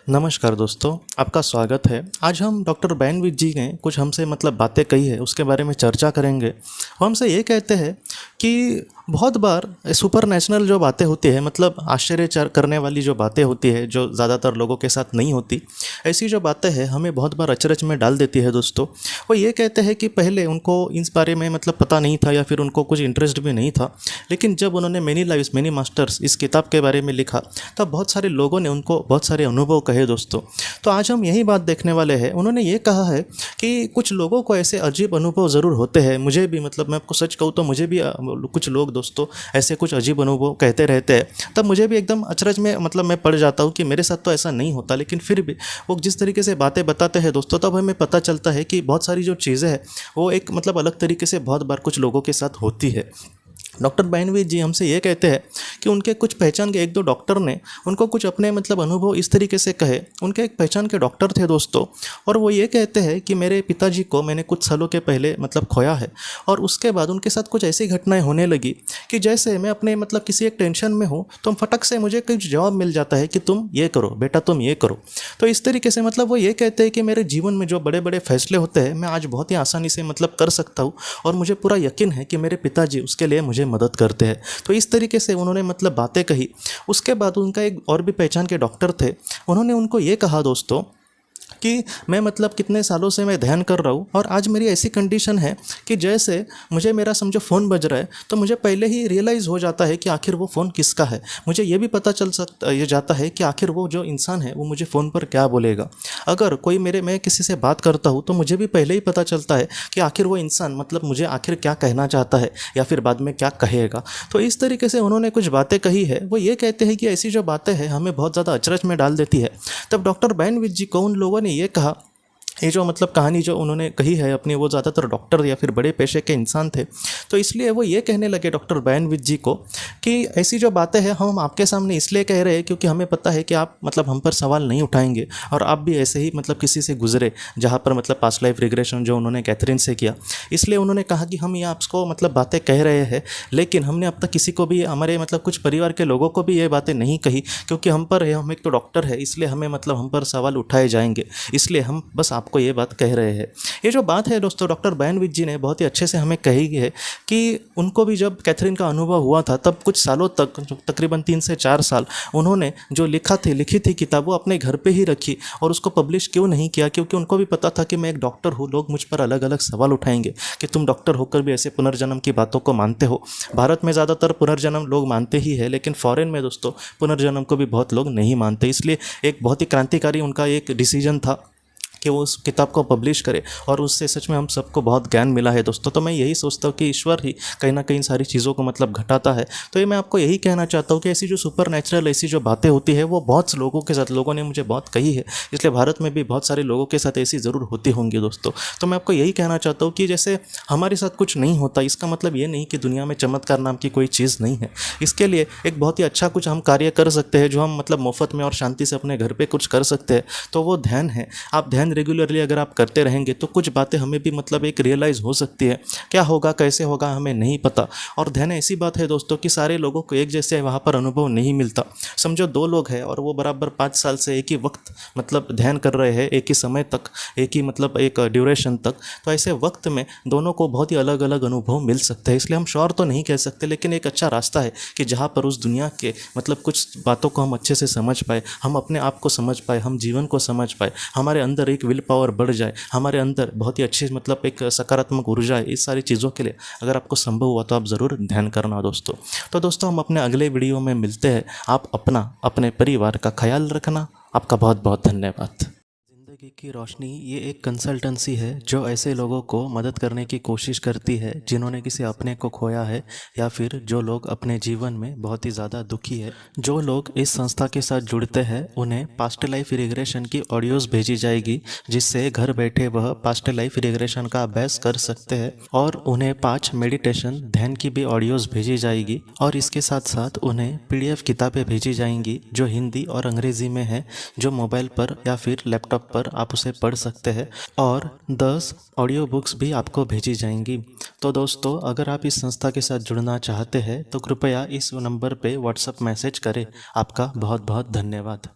नमस्कार दोस्तों, आपका स्वागत है। आज हम डॉक्टर बैनविज जी ने कुछ हमसे बातें कही है, उसके बारे में चर्चा करेंगे। वो हमसे ये कहते हैं कि बहुत बार सुपर नेचुरल जो बातें होती है, आश्चर्य करने वाली जो बातें होती है, जो ज़्यादातर लोगों के साथ नहीं होती, ऐसी जो बातें हैं हमें बहुत बार अचरज में डाल देती है दोस्तों। वो ये कहते हैं कि पहले उनको इस बारे में पता नहीं था या फिर उनको कुछ इंटरेस्ट भी नहीं था, लेकिन जब उन्होंने मैनी लाइव्स मैनी मास्टर्स इस किताब के बारे में लिखा तब बहुत सारे लोगों ने उनको बहुत सारे अनुभव कहे दोस्तों। तो आज हम यही बात देखने वाले हैं। उन्होंने ये कहा है कि कुछ लोगों को ऐसे अजीब अनुभव ज़रूर होते हैं। मुझे भी मैं आपको सच कहूँ तो मुझे भी कुछ लोग दोस्तों ऐसे कुछ अजीब अनुभव कहते रहते हैं, तब मुझे भी एकदम अचरज में मैं पड़ जाता हूँ कि मेरे साथ तो ऐसा नहीं होता। लेकिन फिर भी वो जिस तरीके से बातें बताते हैं दोस्तों, तब हमें पता चलता है कि बहुत सारी जो चीज़ें हैं वो एक अलग तरीके से बहुत बार कुछ लोगों के साथ होती है। डॉक्टर बैनविज जी हमसे ये कहते हैं कि उनके कुछ पहचान के एक दो डॉक्टर ने उनको कुछ अपने अनुभव इस तरीके से कहे। उनके एक पहचान के डॉक्टर थे दोस्तों, और वो ये कहते हैं कि मेरे पिताजी को मैंने कुछ सालों के पहले खोया है, और उसके बाद उनके साथ कुछ ऐसी घटनाएं होने लगी कि जैसे मैं अपने किसी एक टेंशन में हूँ तो फटक से मुझे कुछ जवाब मिल जाता है कि तुम ये करो बेटा, तुम ये करो। तो इस तरीके से वो ये कहते हैं कि मेरे जीवन में जो बड़े बड़े फैसले होते हैं मैं आज बहुत ही आसानी से कर सकता हूँ, और मुझे पूरा यकीन है कि मेरे पिताजी उसके लिए मुझे मदद करते हैं। तो इस तरीके से उन्होंने बातें कही। उसके बाद उनका एक और भी पहचान के डॉक्टर थे, उन्होंने उनको ये कहा दोस्तों कि मैं कितने सालों से मैं ध्यान कर रहा हूँ, और आज मेरी ऐसी कंडीशन है कि जैसे मुझे मेरा समझो फ़ोन बज रहा है तो मुझे पहले ही रियलाइज़ हो जाता है कि आखिर वो फ़ोन किसका है। मुझे ये भी पता चल जाता है कि आखिर वो जो इंसान है वो मुझे फ़ोन पर क्या बोलेगा। अगर कोई मैं किसी से बात करता हूँ तो मुझे भी पहले ही पता चलता है कि आखिर वो इंसान मुझे आखिर क्या कहना चाहता है या फिर बाद में क्या कहेगा। तो इस तरीके से उन्होंने कुछ बातें कही है। वो ये कहते हैं कि ऐसी जो बातें हैं हमें बहुत ज़्यादा अचरज में डाल देती है। तब डॉक्टर बैनविज जी को उन लोगों ने ये कहा, ये जो कहानी जो उन्होंने कही है अपनी, वो ज़्यादातर डॉक्टर या फिर बड़े पेशे के इंसान थे। तो इसलिए वो ये कहने लगे डॉक्टर बैनविज जी को कि ऐसी जो बातें हैं हम आपके सामने इसलिए कह रहे हैं क्योंकि हमें पता है कि आप हम पर सवाल नहीं उठाएंगे, और आप भी ऐसे ही किसी से गुजरे जहाँ पर पास्ट लाइफ रिग्रेशन जो उन्होंने कैथरीन से किया। इसलिए उन्होंने कहा कि हम ये आपको बातें कह रहे हैं, लेकिन हमने अब तक किसी को भी, हमारे कुछ परिवार के लोगों को भी ये बातें नहीं कही, क्योंकि हम पर है, हम एक तो डॉक्टर है, इसलिए हमें हम पर सवाल उठाए जाएंगे, इसलिए हम बस आपको ये बात कह रहे हैं। ये जो बात है दोस्तों डॉक्टर बैनविज जी ने बहुत ही अच्छे से हमें कही है कि उनको भी जब कैथरीन का अनुभव हुआ था तब कुछ सालों तक, तकरीबन 3 से 4 साल, उन्होंने जो लिखी थी किताब वो अपने घर पे ही रखी और उसको पब्लिश क्यों नहीं किया, क्योंकि उनको भी पता था कि मैं एक डॉक्टर हूँ, लोग मुझ पर अलग अलग सवाल उठाएंगे कि तुम डॉक्टर होकर भी ऐसे पुनर्जन्म की बातों को मानते हो। भारत में ज़्यादातर पुनर्जन्म लोग मानते ही है, लेकिन फॉरेन में दोस्तों पुनर्जन्म को भी बहुत लोग नहीं मानते। इसलिए एक बहुत ही क्रांतिकारी उनका एक डिसीजन था कि वो उस किताब को पब्लिश करे, और उससे सच में हम सबको बहुत ज्ञान मिला है दोस्तों। तो मैं यही सोचता हूँ कि ईश्वर ही कहीं ना कहीं सारी चीज़ों को घटाता है। तो ये मैं आपको यही कहना चाहता हूँ कि ऐसी जो सुपर नेचुरल ऐसी जो बातें होती है वो बहुत लोगों के साथ, लोगों ने मुझे बहुत कही है, इसलिए भारत में भी बहुत सारे लोगों के साथ ऐसी ज़रूर होती होंगी दोस्तों। तो मैं आपको यही कहना चाहता हूँ कि जैसे हमारे साथ कुछ नहीं होता, इसका मतलब ये नहीं कि दुनिया में चमत्कार नाम की कोई चीज़ नहीं है। इसके लिए एक बहुत ही अच्छा कुछ हम कार्य कर सकते हैं, जो हम मुफ्त में और शांति से अपने घर पर कुछ कर सकते हैं, तो वो ध्यान है। आप ध्यान रेगुलरली अगर आप करते रहेंगे तो कुछ बातें हमें भी एक रियलाइज़ हो सकती है। क्या होगा कैसे होगा हमें नहीं पता। और ध्यान ऐसी बात है दोस्तों कि सारे लोगों को एक जैसे वहाँ पर अनुभव नहीं मिलता। समझो 2 लोग हैं और वो बराबर 5 साल से एक ही वक्त ध्यान कर रहे हैं, एक ही समय तक, एक ही एक ड्यूरेशन तक, तो ऐसे वक्त में दोनों को बहुत ही अलग अलग अनुभव मिल सकते हैं। इसलिए हम श्योर तो नहीं कह सकते, लेकिन एक अच्छा रास्ता है कि जहाँ पर उस दुनिया के कुछ बातों को हम अच्छे से समझ पाए, हम अपने आप को समझ पाए, हम जीवन को समझ पाए, हमारे अंदर एक विल पावर बढ़ जाए, हमारे अंदर बहुत ही अच्छी एक सकारात्मक ऊर्जा है। इस सारी चीज़ों के लिए अगर आपको संभव हुआ तो आप ज़रूर ध्यान करना दोस्तों। तो दोस्तों हम अपने अगले वीडियो में मिलते हैं। आप अपने परिवार का ख्याल रखना। आपका बहुत बहुत धन्यवाद। ज़िंदगी की रोशनी ये एक कंसल्टेंसी है जो ऐसे लोगों को मदद करने की कोशिश करती है जिन्होंने किसी अपने को खोया है, या फिर जो लोग अपने जीवन में बहुत ही ज़्यादा दुखी है। जो लोग इस संस्था के साथ जुड़ते हैं उन्हें पास्ट लाइफ रिग्रेशन की ऑडियोज़ भेजी जाएगी, जिससे घर बैठे वह पास्ट लाइफ रिग्रेशन का अभ्यास कर सकते हैं, और उन्हें 5 मेडिटेशन ध्यान की भी ऑडियोज़ भेजी जाएगी। और इसके साथ साथ उन्हें PDF किताबें भेजी जाएंगी जो हिंदी और अंग्रेज़ी में है, जो मोबाइल पर या फिर लैपटॉप पर आप उसे पढ़ सकते हैं, और 10 ऑडियो बुक्स भी आपको भेजी जाएंगी। तो दोस्तों अगर आप इस संस्था के साथ जुड़ना चाहते हैं तो कृपया इस नंबर पे व्हाट्सएप मैसेज करें। आपका बहुत बहुत धन्यवाद।